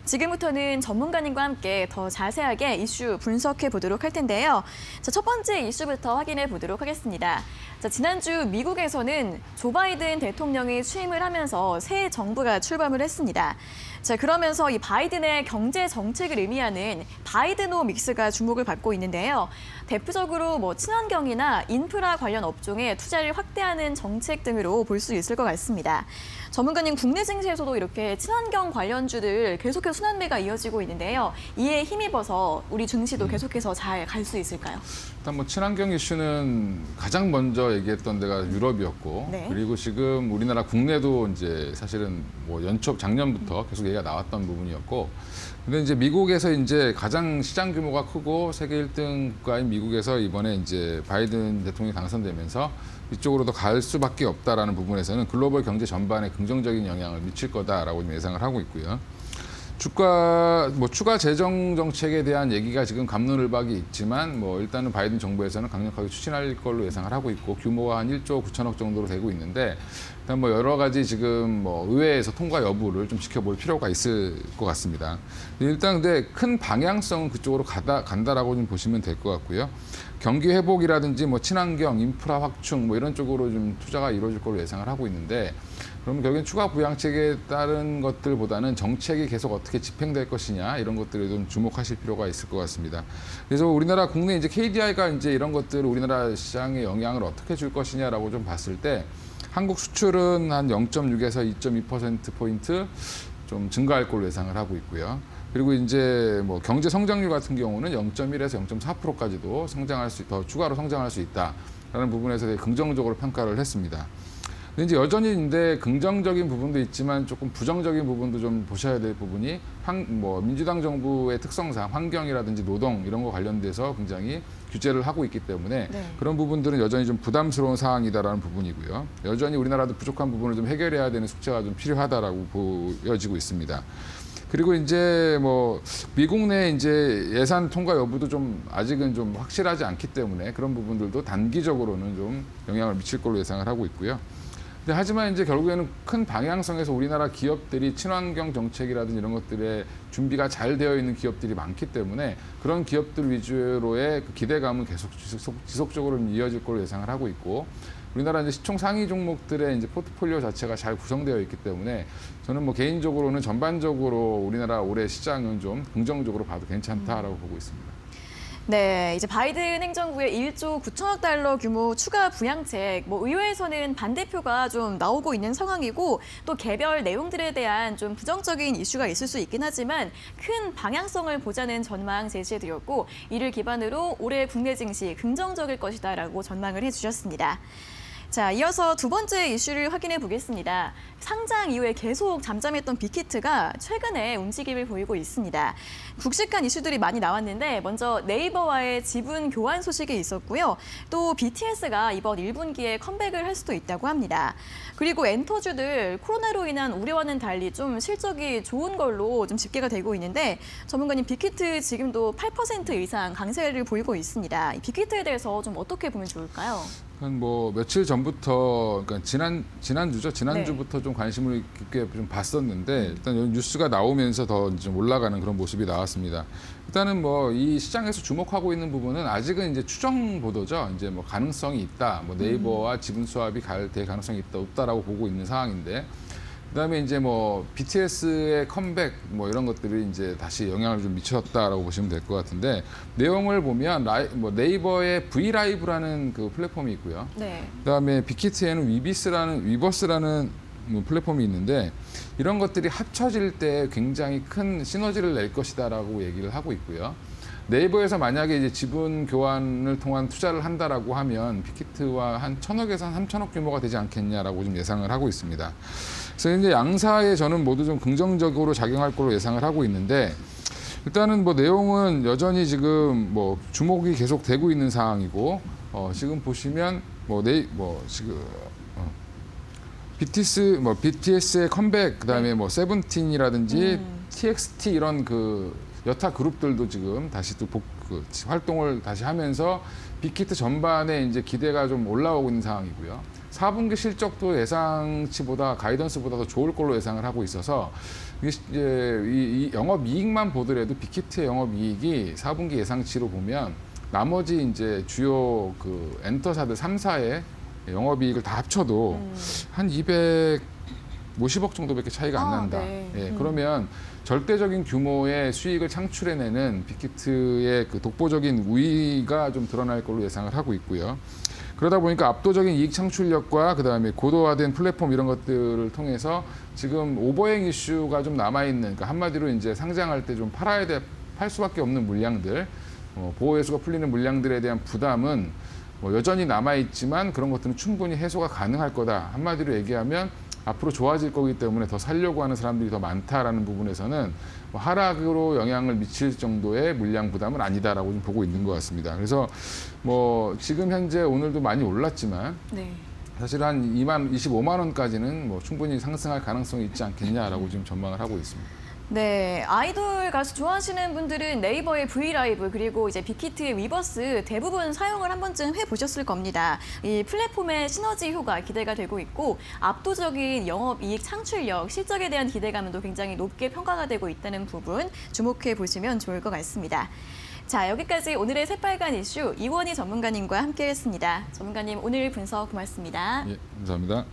지금부터는 전문가님과 함께 더 자세하게 이슈 분석해 보도록 할 텐데요. 자, 첫 번째 이슈부터 확인해 보도록 하겠습니다. 자, 지난주 미국에서는 조 바이든 대통령이 취임을 하면서 새 정부가 출범을 했습니다. 자, 그러면서 이 바이든의 경제 정책을 의미하는 바이드노믹스가 주목을 받고 있는데요. 대표적으로 친환경이나 인프라 관련 업종에 투자를 확대하는 정책 등으로 볼 수 있을 것 같습니다. 전문가님, 국내 증시에서도 이렇게 친환경 관련주들 계속해서 순환매가 이어지고 있는데요. 이에 힘입어서 우리 증시도 계속해서 잘 갈 수 있을까요? 일단 친환경 이슈는 가장 먼저 얘기했던 데가 유럽이었고, 네. 그리고 지금 우리나라 국내도 이제 사실은 연초 작년부터 계속 얘기가 나왔던 부분이었고, 근데 이제 미국에서 이제 가장 시장 규모가 크고 세계 1등 국가인 미국에서 이번에 이제 바이든 대통령이 당선되면서 이쪽으로 더 갈 수밖에 없다라는 부분에서는 글로벌 경제 전반에 긍정적인 영향을 미칠 거다라고 예상을 하고 있고요. 추가 재정 정책에 대한 얘기가 지금 갑론을박이 있지만 일단은 바이든 정부에서는 강력하게 추진할 걸로 예상을 하고 있고, 규모가 한 1조 9천억 정도로 되고 있는데, 일단 여러 가지 지금 의회에서 통과 여부를 좀 지켜볼 필요가 있을 것 같습니다. 일단 근데 큰 방향성은 그쪽으로 간다라고 좀 보시면 될 것 같고요. 경기 회복이라든지 친환경, 인프라 확충 이런 쪽으로 좀 투자가 이루어질 걸로 예상을 하고 있는데, 그러면 결국엔 추가 부양책에 따른 것들보다는 정책이 계속 어떻게 집행될 것이냐, 이런 것들에 좀 주목하실 필요가 있을 것 같습니다. 그래서 우리나라 국내 이제 KDI가 이제 이런 것들을 우리나라 시장에 영향을 어떻게 줄 것이냐라고 좀 봤을 때, 한국 수출은 한 0.6에서 2.2%포인트 좀 증가할 걸로 예상을 하고 있고요. 그리고 이제 경제 성장률 같은 경우는 0.1에서 0.4%까지도 더 추가로 성장할 수 있다라는 부분에서 되게 긍정적으로 평가를 했습니다. 근데 이제 여전히 긍정적인 부분도 있지만 조금 부정적인 부분도 좀 보셔야 될 부분이 민주당 정부의 특성상 환경이라든지 노동 이런 거 관련돼서 굉장히 규제를 하고 있기 때문에 네. 그런 부분들은 여전히 좀 부담스러운 사항이다라는 부분이고요. 여전히 우리나라도 부족한 부분을 좀 해결해야 되는 숙제가 좀 필요하다라고 보여지고 있습니다. 그리고 이제 미국 내 이제 예산 통과 여부도 좀 아직은 좀 확실하지 않기 때문에 그런 부분들도 단기적으로는 좀 영향을 미칠 걸로 예상을 하고 있고요. 근데 하지만 이제 결국에는 큰 방향성에서 우리나라 기업들이 친환경 정책이라든지 이런 것들에 준비가 잘 되어 있는 기업들이 많기 때문에 그런 기업들 위주로의 그 기대감은 계속 지속적으로 이어질 걸로 예상을 하고 있고, 우리나라 이제 시총 상위 종목들의 이제 포트폴리오 자체가 잘 구성되어 있기 때문에 저는 개인적으로는 전반적으로 우리나라 올해 시장은 좀 긍정적으로 봐도 괜찮다라고 보고 있습니다. 네, 이제 바이든 행정부의 1조 9천억 달러 규모 추가 부양책, 의회에서는 반대표가 좀 나오고 있는 상황이고, 또 개별 내용들에 대한 좀 부정적인 이슈가 있을 수 있긴 하지만 큰 방향성을 보자는 전망 제시해드렸고, 이를 기반으로 올해 국내 증시 긍정적일 것이다라고 전망을 해주셨습니다. 자, 이어서 두 번째 이슈를 확인해 보겠습니다. 상장 이후에 계속 잠잠했던 빅히트가 최근에 움직임을 보이고 있습니다. 굵직한 이슈들이 많이 나왔는데 먼저 네이버와의 지분 교환 소식이 있었고요. 또 BTS가 이번 1분기에 컴백을 할 수도 있다고 합니다. 그리고 엔터주들 코로나로 인한 우려와는 달리 좀 실적이 좋은 걸로 좀 집계가 되고 있는데, 전문가님, 빅히트 지금도 8% 이상 강세를 보이고 있습니다. 이 빅히트에 대해서 좀 어떻게 보면 좋을까요? 며칠 전부터, 그러니까 지난주부터 네. 좀 관심을 깊게 좀 봤었는데, 일단 뉴스가 나오면서 더 좀 올라가는 그런 모습이 나왔습니다. 일단은 이 시장에서 주목하고 있는 부분은 아직은 이제 추정 보도죠. 이제 가능성이 있다, 네이버와 지분 수합이 될 가능성이 있다, 없다라고 보고 있는 상황인데, 그다음에 이제 BTS의 컴백 이런 것들이 이제 다시 영향을 좀 미쳤다라고 보시면 될 것 같은데, 내용을 보면 네이버의 브이라이브라는 그 플랫폼이 있고요. 네. 그다음에 빅히트에는 위버스라는 플랫폼이 있는데, 이런 것들이 합쳐질 때 굉장히 큰 시너지를 낼 것이다라고 얘기를 하고 있고요. 네이버에서 만약에 이제 지분 교환을 통한 투자를 한다라고 하면 빅히트와 한 1,000억에서 한 3,000억 규모가 되지 않겠냐라고 좀 예상을 하고 있습니다. 그래서 이제 양사에 저는 모두 좀 긍정적으로 작용할 걸로 예상을 하고 있는데, 일단은 내용은 여전히 지금 주목이 계속 되고 있는 상황이고, 지금 보시면 BTS의 컴백, 그다음에 세븐틴이라든지 TXT 이런 그 여타 그룹들도 지금 다시 또 활동을 다시 하면서 빅히트 전반에 이제 기대가 좀 올라오고 있는 상황이고요. 4분기 실적도 예상치보다 가이던스보다 더 좋을 걸로 예상을 하고 있어서 이제 이 영업이익만 보더라도 빅히트의 영업이익이 4분기 예상치로 보면 나머지 이제 주요 그 엔터사들 3사의 영업이익을 다 합쳐도 한 250억 정도밖에 차이가 안 난다. 네. 예, 그러면 절대적인 규모의 수익을 창출해내는 빅히트의 그 독보적인 우위가 좀 드러날 걸로 예상을 하고 있고요. 그러다 보니까 압도적인 이익 창출력과 그다음에 고도화된 플랫폼 이런 것들을 통해서 지금 오버행 이슈가 좀 남아있는, 그러니까 한마디로 이제 상장할 때 좀 팔 수밖에 없는 물량들, 보호회수가 풀리는 물량들에 대한 부담은 여전히 남아있지만 그런 것들은 충분히 해소가 가능할 거다. 한마디로 얘기하면 앞으로 좋아질 거기 때문에 더 살려고 하는 사람들이 더 많다라는 부분에서는 하락으로 영향을 미칠 정도의 물량 부담은 아니다라고 좀 보고 있는 것 같습니다. 그래서 지금 현재 오늘도 많이 올랐지만 네. 사실 한 25만 원까지는 충분히 상승할 가능성이 있지 않겠냐라고 지금 전망을 하고 있습니다. 네, 아이돌 가수 좋아하시는 분들은 네이버의 브이라이브 그리고 이제 빅히트의 위버스 대부분 사용을 한 번쯤 해보셨을 겁니다. 이 플랫폼의 시너지 효과 기대가 되고 있고 압도적인 영업이익 창출력, 실적에 대한 기대감도 굉장히 높게 평가가 되고 있다는 부분 주목해 보시면 좋을 것 같습니다. 자, 여기까지 오늘의 새빨간 이슈 이원희 전문가님과 함께했습니다. 전문가님 오늘 분석 고맙습니다. 예, 감사합니다.